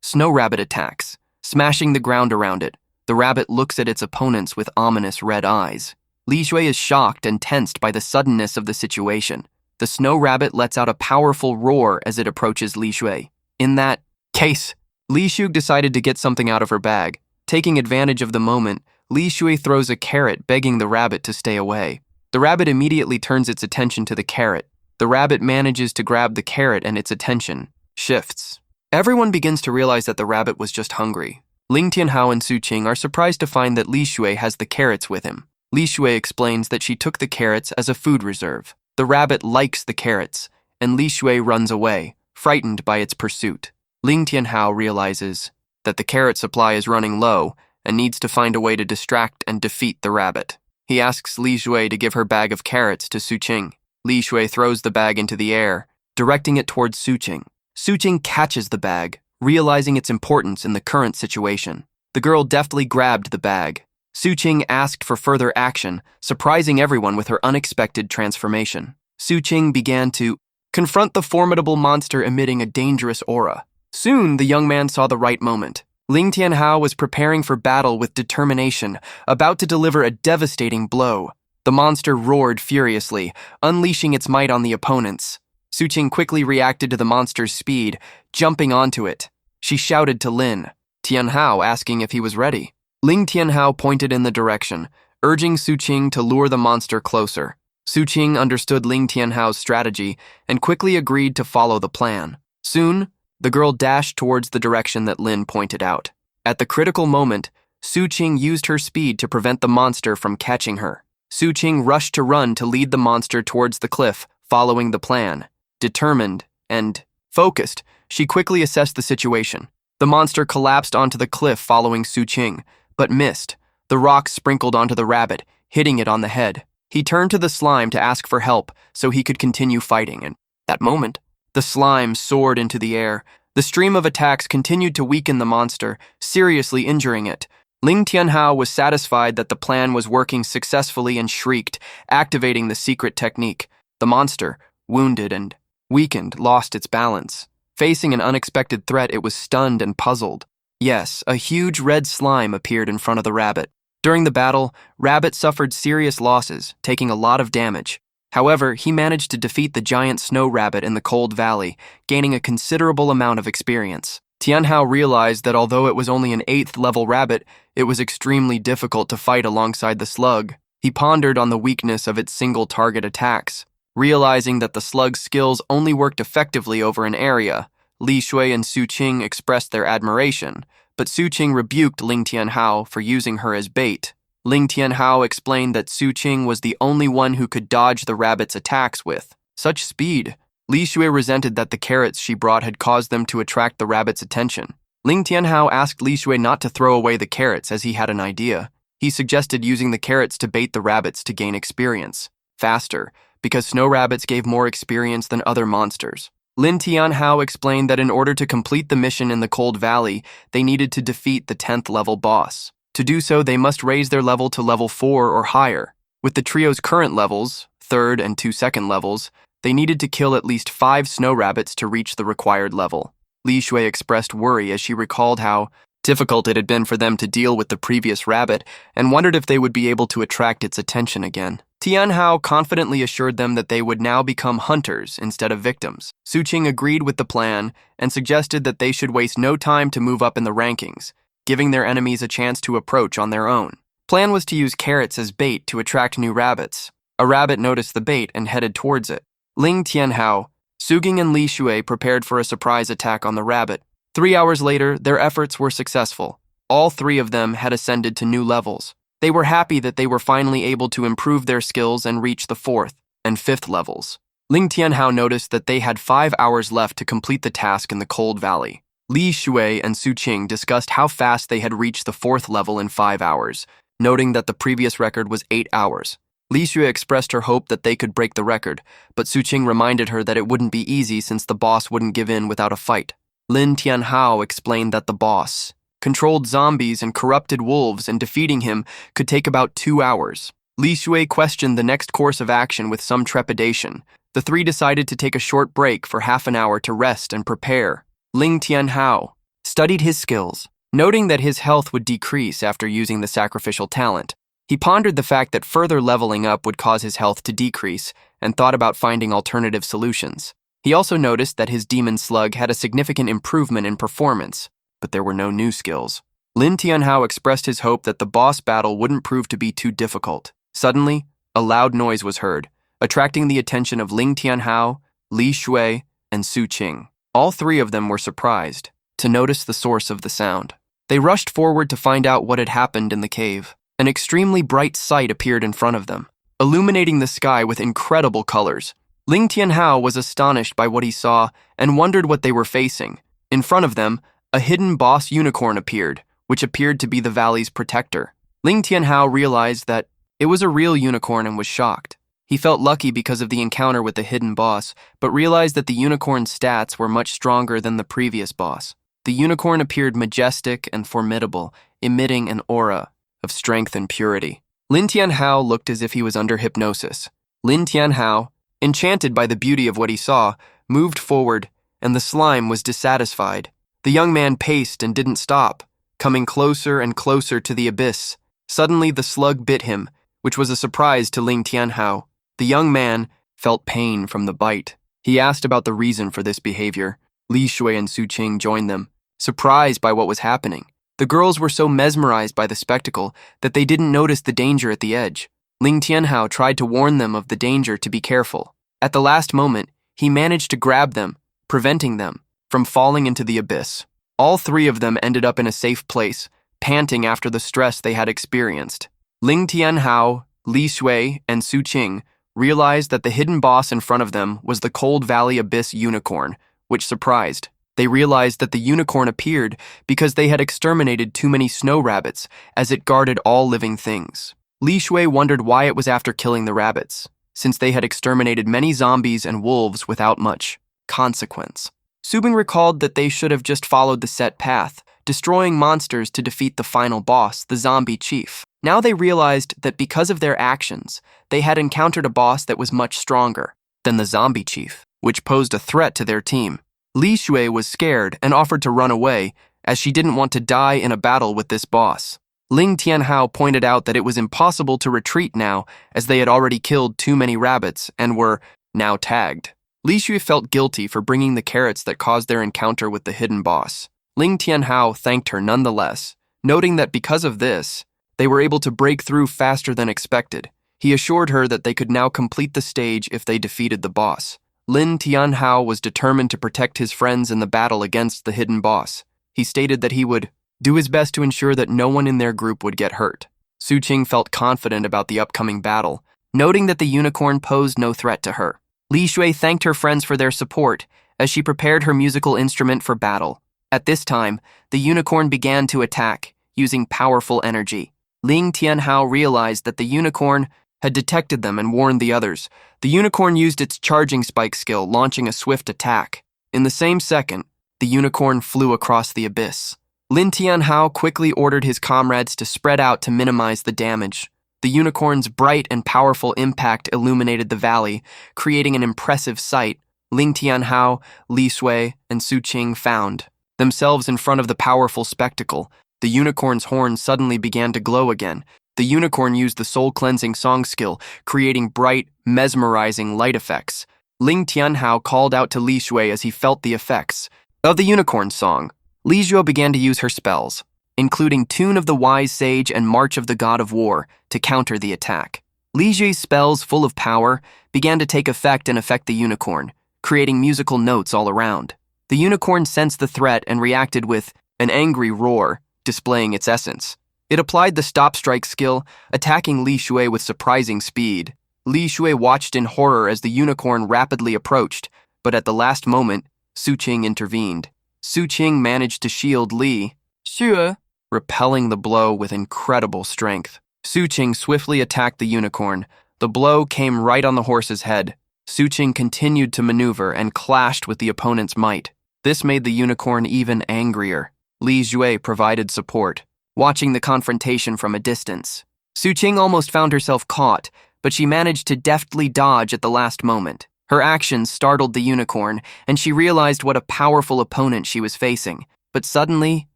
[SPEAKER 1] snow rabbit attacks, smashing the ground around it. The rabbit looks at its opponents with ominous red eyes. Li Shui is shocked and tensed by the suddenness of the situation. The snow rabbit lets out a powerful roar as it approaches Li Shui. In that case, Li Shu decided to get something out of her bag. Taking advantage of the moment, Li Shui throws a carrot, begging the rabbit to stay away. The rabbit immediately turns its attention to the carrot. The rabbit manages to grab the carrot and its attention shifts. Everyone begins to realize that the rabbit was just hungry. Ling Tianhao and Su Qing are surprised to find that Li Shui has the carrots with him. Li Shui explains that she took the carrots as a food reserve. The rabbit likes the carrots, and Li Shui runs away, frightened by its pursuit. Ling Tianhao realizes that the carrot supply is running low and needs to find a way to distract and defeat the rabbit. He asks Li Shui to give her bag of carrots to Su Qing. Li Shui throws the bag into the air, directing it towards Su Qing. Su Qing catches the bag, realizing its importance in the current situation. The girl deftly grabbed the bag. Su Qing asked for further action, surprising everyone with her unexpected transformation. Su Qing began to confront the formidable monster emitting a dangerous aura. Soon, the young man saw the right moment. Ling Tianhao was preparing for battle with determination, about to deliver a devastating blow. The monster roared furiously, unleashing its might on the opponents. Su Qing quickly reacted to the monster's speed, jumping onto it. She shouted to Lin Tianhao, asking if he was ready. Ling Tianhao pointed in the direction, urging Su Qing to lure the monster closer. Su Qing understood Ling Tianhao's strategy and quickly agreed to follow the plan. Soon, the girl dashed towards the direction that Lin pointed out. At the critical moment, Su Qing used her speed to prevent the monster from catching her. Su Qing rushed to run to lead the monster towards the cliff, following the plan. Determined and focused, she quickly assessed the situation. The monster collapsed onto the cliff following Su Qing, but missed. The rocks sprinkled onto the rabbit, hitting it on the head. He turned to the slime to ask for help so he could continue fighting, and at that moment, the slime soared into the air. The stream of attacks continued to weaken the monster, seriously injuring it. Ling Tianhao was satisfied that the plan was working successfully and shrieked, activating the secret technique. The monster, wounded and weakened, lost its balance. Facing an unexpected threat, it was stunned and puzzled. Yes, a huge red slime appeared in front of the rabbit. During the battle, Rabbit suffered serious losses, taking a lot of damage. However, he managed to defeat the giant snow rabbit in the cold valley, gaining a considerable amount of experience. Tianhao realized that although it was only an 8th level rabbit, it was extremely difficult to fight alongside the slug. He pondered on the weakness of its single target attacks. Realizing that the slug's skills only worked effectively over an area, Li Shui and Su Qing expressed their admiration, but Su Qing rebuked Ling Tianhao for using her as bait. Ling Tianhao explained that Su Qing was the only one who could dodge the rabbit's attacks with such speed. Li Shui resented that the carrots she brought had caused them to attract the rabbit's attention. Ling Tianhao asked Li Shui not to throw away the carrots as he had an idea. He suggested using the carrots to bait the rabbits to gain experience faster, because snow rabbits gave more experience than other monsters. Lin Tianhao explained that in order to complete the mission in the Cold Valley, they needed to defeat the 10th level boss. To do so, they must raise their level to level 4 or higher. With the trio's current levels, 3rd and 2 second levels, they needed to kill at least 5 snow rabbits to reach the required level. Li Shui expressed worry as she recalled how difficult it had been for them to deal with the previous rabbit and wondered if they would be able to attract its attention again. Tianhao confidently assured them that they would now become hunters instead of victims. Su Qing agreed with the plan and suggested that they should waste no time to move up in the rankings, giving their enemies a chance to approach on their own. Plan was to use carrots as bait to attract new rabbits. A rabbit noticed the bait and headed towards it. Ling Tianhao, Su Qing and Li Shui prepared for a surprise attack on the rabbit. 3 hours later, their efforts were successful. All 3 of them had ascended to new levels. They were happy that they were finally able to improve their skills and reach the 4th and 5th levels. Ling Tianhao noticed that they had 5 hours left to complete the task in the cold valley. Li Shui and Su Qing discussed how fast they had reached the 4th level in 5 hours, noting that the previous record was 8 hours. Li Shui expressed her hope that they could break the record, but Su Qing reminded her that it wouldn't be easy since the boss wouldn't give in without a fight. Lin Tianhao explained that the boss controlled zombies and corrupted wolves, and defeating him could take about 2 hours. Li Shui questioned the next course of action with some trepidation. The three decided to take a short break for half an hour to rest and prepare. Ling Tianhao studied his skills, noting that his health would decrease after using the sacrificial talent. He pondered the fact that further leveling up would cause his health to decrease and thought about finding alternative solutions. He also noticed that his demon slug had a significant improvement in performance, but there were no new skills. Lin Tianhao expressed his hope that the boss battle wouldn't prove to be too difficult. Suddenly, a loud noise was heard, attracting the attention of Ling Tianhao, Li Shui, and Su Qing. All three of them were surprised to notice the source of the sound. They rushed forward to find out what had happened in the cave. An extremely bright sight appeared in front of them, illuminating the sky with incredible colors. Ling Tianhao was astonished by what he saw and wondered what they were facing. In front of them, a hidden boss unicorn appeared, which appeared to be the valley's protector. Ling Tianhao realized that it was a real unicorn and was shocked. He felt lucky because of the encounter with the hidden boss, but realized that the unicorn's stats were much stronger than the previous boss. The unicorn appeared majestic and formidable, emitting an aura of strength and purity. Lin Tianhao looked as if he was under hypnosis. Lin Tianhao, enchanted by the beauty of what he saw, moved forward, and the slime was dissatisfied. The young man paced and didn't stop, coming closer and closer to the abyss. Suddenly the slug bit him, which was a surprise to Ling Tianhao. The young man felt pain from the bite. He asked about the reason for this behavior. Li Shui and Su Qing joined them, surprised by what was happening. The girls were so mesmerized by the spectacle that they didn't notice the danger at the edge. Ling Tianhao tried to warn them of the danger to be careful. At the last moment, he managed to grab them, preventing them from falling into the abyss. All three of them ended up in a safe place, panting after the stress they had experienced. Ling Tianhao, Li Shui, and Su Qing realized that the hidden boss in front of them was the Cold Valley Abyss unicorn, which surprised. They realized that the unicorn appeared because they had exterminated too many snow rabbits, as it guarded all living things. Li Shui wondered why it was after killing the rabbits, since they had exterminated many zombies and wolves without much consequence. Su Bing recalled that they should have just followed the set path, destroying monsters to defeat the final boss, the zombie chief. Now they realized that because of their actions, they had encountered a boss that was much stronger than the zombie chief, which posed a threat to their team. Li Shui was scared and offered to run away, as she didn't want to die in a battle with this boss. Ling Tianhao pointed out that it was impossible to retreat now, as they had already killed too many rabbits and were now tagged. Li Shui felt guilty for bringing the carrots that caused their encounter with the hidden boss. Ling Tianhao thanked her nonetheless, noting that because of this, they were able to break through faster than expected. He assured her that they could now complete the stage if they defeated the boss. Lin Tianhao was determined to protect his friends in the battle against the hidden boss. He stated that he would do his best to ensure that no one in their group would get hurt. Su Qing felt confident about the upcoming battle, noting that the unicorn posed no threat to her. Li Shui thanked her friends for their support as she prepared her musical instrument for battle. At this time, the unicorn began to attack, using powerful energy. Ling Tianhao realized that the unicorn had detected them and warned the others. The unicorn used its charging spike skill, launching a swift attack. In the same second, the unicorn flew across the abyss. Lin Tianhao quickly ordered his comrades to spread out to minimize the damage. The unicorn's bright and powerful impact illuminated the valley, creating an impressive sight. Ling Tianhao, Li Shui, and Su Qing found themselves in front of the powerful spectacle. The unicorn's horn suddenly began to glow again. The unicorn used the soul-cleansing song skill, creating bright, mesmerizing light effects. Ling Tianhao called out to Li Shui as he felt the effects of the unicorn song. Li Shui began to use her spells, including Tune of the Wise Sage and March of the God of War, to counter the attack. Li Shui's spells, full of power, began to take effect and affect the unicorn, creating musical notes all around. The unicorn sensed the threat and reacted with an angry roar, displaying its essence. It applied the stop strike skill, attacking Li Shui with surprising speed. Li Shui watched in horror as the unicorn rapidly approached, but at the last moment, Su Qing intervened. Su Qing managed to shield Li Shui, repelling the blow with incredible strength. Su Qing swiftly attacked the unicorn. The blow came right on the horse's head. Su Qing continued to maneuver and clashed with the opponent's might. This made the unicorn even angrier. Li Shui provided support, watching the confrontation from a distance. Su Qing almost found herself caught, but she managed to deftly dodge at the last moment. Her actions startled the unicorn, and she realized what a powerful opponent she was facing. But suddenly,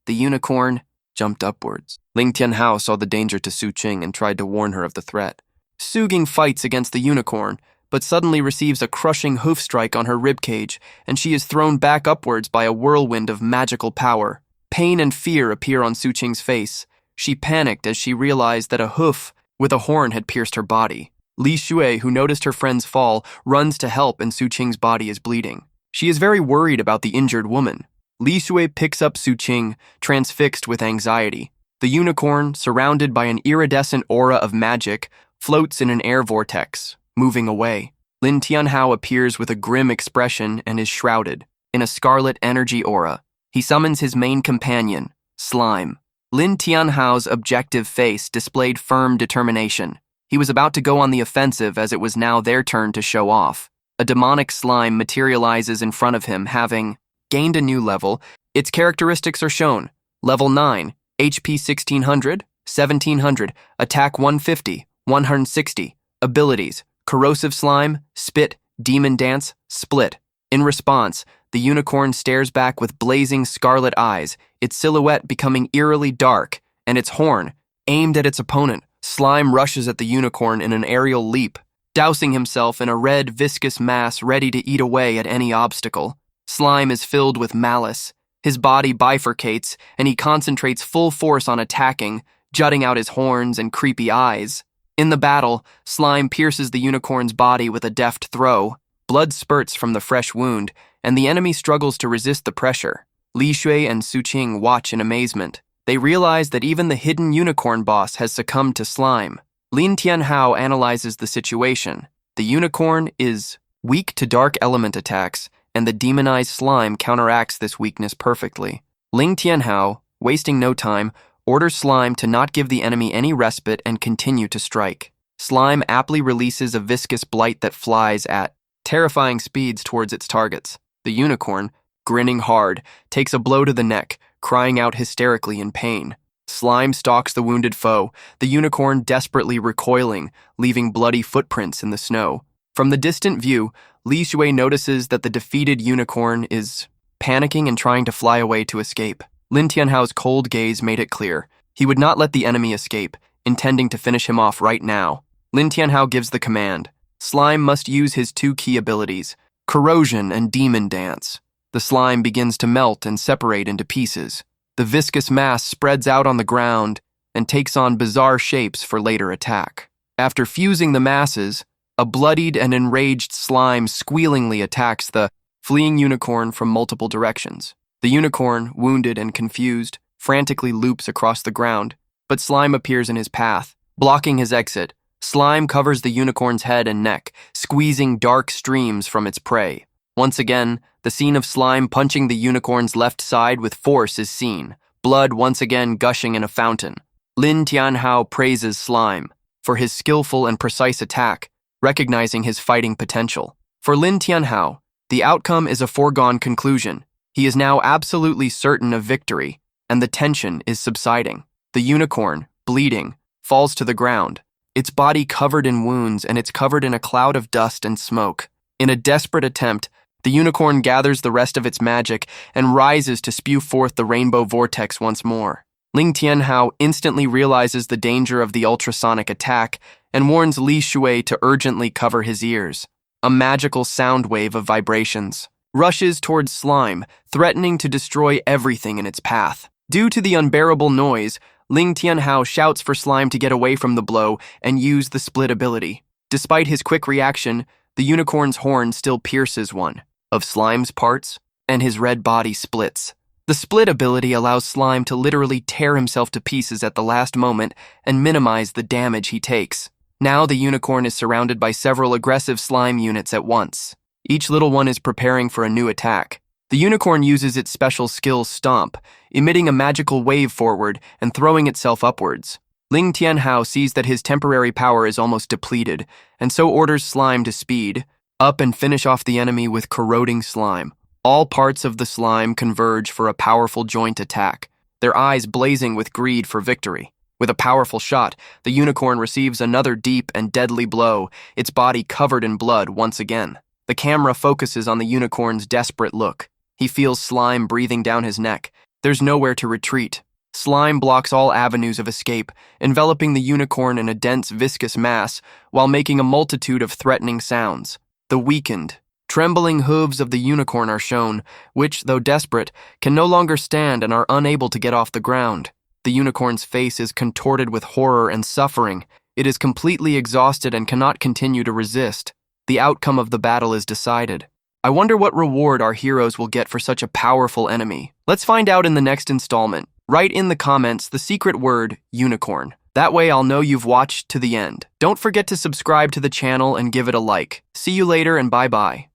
[SPEAKER 1] the unicorn jumped upwards. Ling Tianhao saw the danger to Su Qing and tried to warn her of the threat. Su Qing fights against the unicorn, but suddenly receives a crushing hoof strike on her ribcage, and she is thrown back upwards by a whirlwind of magical power. Pain and fear appear on Su Qing's face. She panicked as she realized that a hoof with a horn had pierced her body. Li Shui, who noticed her friend's fall, runs to help and Su Qing's body is bleeding. She is very worried about the injured woman. Li Shui picks up Su Qing, transfixed with anxiety. The unicorn, surrounded by an iridescent aura of magic, floats in an air vortex, moving away. Lin Tianhao appears with a grim expression and is shrouded in a scarlet energy aura. He summons his main companion, Slime. Lin Tianhao's objective face displayed firm determination. He was about to go on the offensive as it was now their turn to show off. A demonic slime materializes in front of him, having gained a new level. Its characteristics are shown. Level 9, HP 1600, 1700, Attack 150, 160. Abilities: Corrosive Slime, Spit, Demon Dance, Split. In response, the unicorn stares back with blazing scarlet eyes, its silhouette becoming eerily dark, and its horn, aimed at its opponent. Slime rushes at the unicorn in an aerial leap, dousing himself in a red, viscous mass ready to eat away at any obstacle. Slime is filled with malice. His body bifurcates, and he concentrates full force on attacking, jutting out his horns and creepy eyes. In the battle, Slime pierces the unicorn's body with a deft throw. Blood spurts from the fresh wound, and the enemy struggles to resist the pressure. Li Shui and Su Qing watch in amazement. They realize that even the hidden unicorn boss has succumbed to Slime. Lin Tianhao analyzes the situation. The unicorn is weak to dark element attacks, and the demonized slime counteracts this weakness perfectly. Ling Tianhao, wasting no time, orders Slime to not give the enemy any respite and continue to strike. Slime aptly releases a viscous blight that flies at terrifying speeds towards its targets. The unicorn, grinning hard, takes a blow to the neck, crying out hysterically in pain. Slime stalks the wounded foe, the unicorn desperately recoiling, leaving bloody footprints in the snow. From the distant view, Li Shui notices that the defeated unicorn is panicking and trying to fly away to escape. Lin Tianhao's cold gaze made it clear. He would not let the enemy escape, intending to finish him off right now. Lin Tianhao gives the command. Slime must use his two key abilities, Corrosion and Demon Dance. The slime begins to melt and separate into pieces. The viscous mass spreads out on the ground and takes on bizarre shapes for later attack. After fusing the masses, a bloodied and enraged slime squealingly attacks the fleeing unicorn from multiple directions. The unicorn, wounded and confused, frantically loops across the ground, but Slime appears in his path, blocking his exit. Slime covers the unicorn's head and neck, squeezing dark streams from its prey. Once again, the scene of Slime punching the unicorn's left side with force is seen, blood once again gushing in a fountain. Lin Tianhao praises Slime for his skillful and precise attack, recognizing his fighting potential. For Lin Tianhao, the outcome is a foregone conclusion. He is now absolutely certain of victory, and the tension is subsiding. The unicorn, bleeding, falls to the ground, its body covered in wounds, and it's covered in a cloud of dust and smoke. In a desperate attempt, the unicorn gathers the rest of its magic and rises to spew forth the rainbow vortex once more. Ling Tianhao instantly realizes the danger of the ultrasonic attack and warns Li Shui to urgently cover his ears. A magical sound wave of vibrations rushes towards Slime, threatening to destroy everything in its path. Due to the unbearable noise, Ling Tianhao shouts for Slime to get away from the blow and use the split ability. Despite his quick reaction, the unicorn's horn still pierces one of Slime's parts, and his red body splits. The split ability allows Slime to literally tear himself to pieces at the last moment and minimize the damage he takes. Now the unicorn is surrounded by several aggressive slime units at once. Each little one is preparing for a new attack. The unicorn uses its special skill Stomp, emitting a magical wave forward and throwing itself upwards. Tianhao sees that his temporary power is almost depleted, and so orders slime to speed up and finish off the enemy with corroding slime. All parts of the slime converge for a powerful joint attack, their eyes blazing with greed for victory. With a powerful shot, the unicorn receives another deep and deadly blow, its body covered in blood once again. The camera focuses on the unicorn's desperate look. He feels slime breathing down his neck. There's nowhere to retreat. Slime blocks all avenues of escape, enveloping the unicorn in a dense, viscous mass while making a multitude of threatening sounds. The weakened, trembling hooves of the unicorn are shown, which, though desperate, can no longer stand and are unable to get off the ground. The unicorn's face is contorted with horror and suffering. It is completely exhausted and cannot continue to resist. The outcome of the battle is decided. I wonder what reward our heroes will get for such a powerful enemy. Let's find out in the next installment. Write in the comments the secret word, unicorn. That way I'll know you've watched to the end. Don't forget to subscribe to the channel and give it a like. See you later and bye-bye.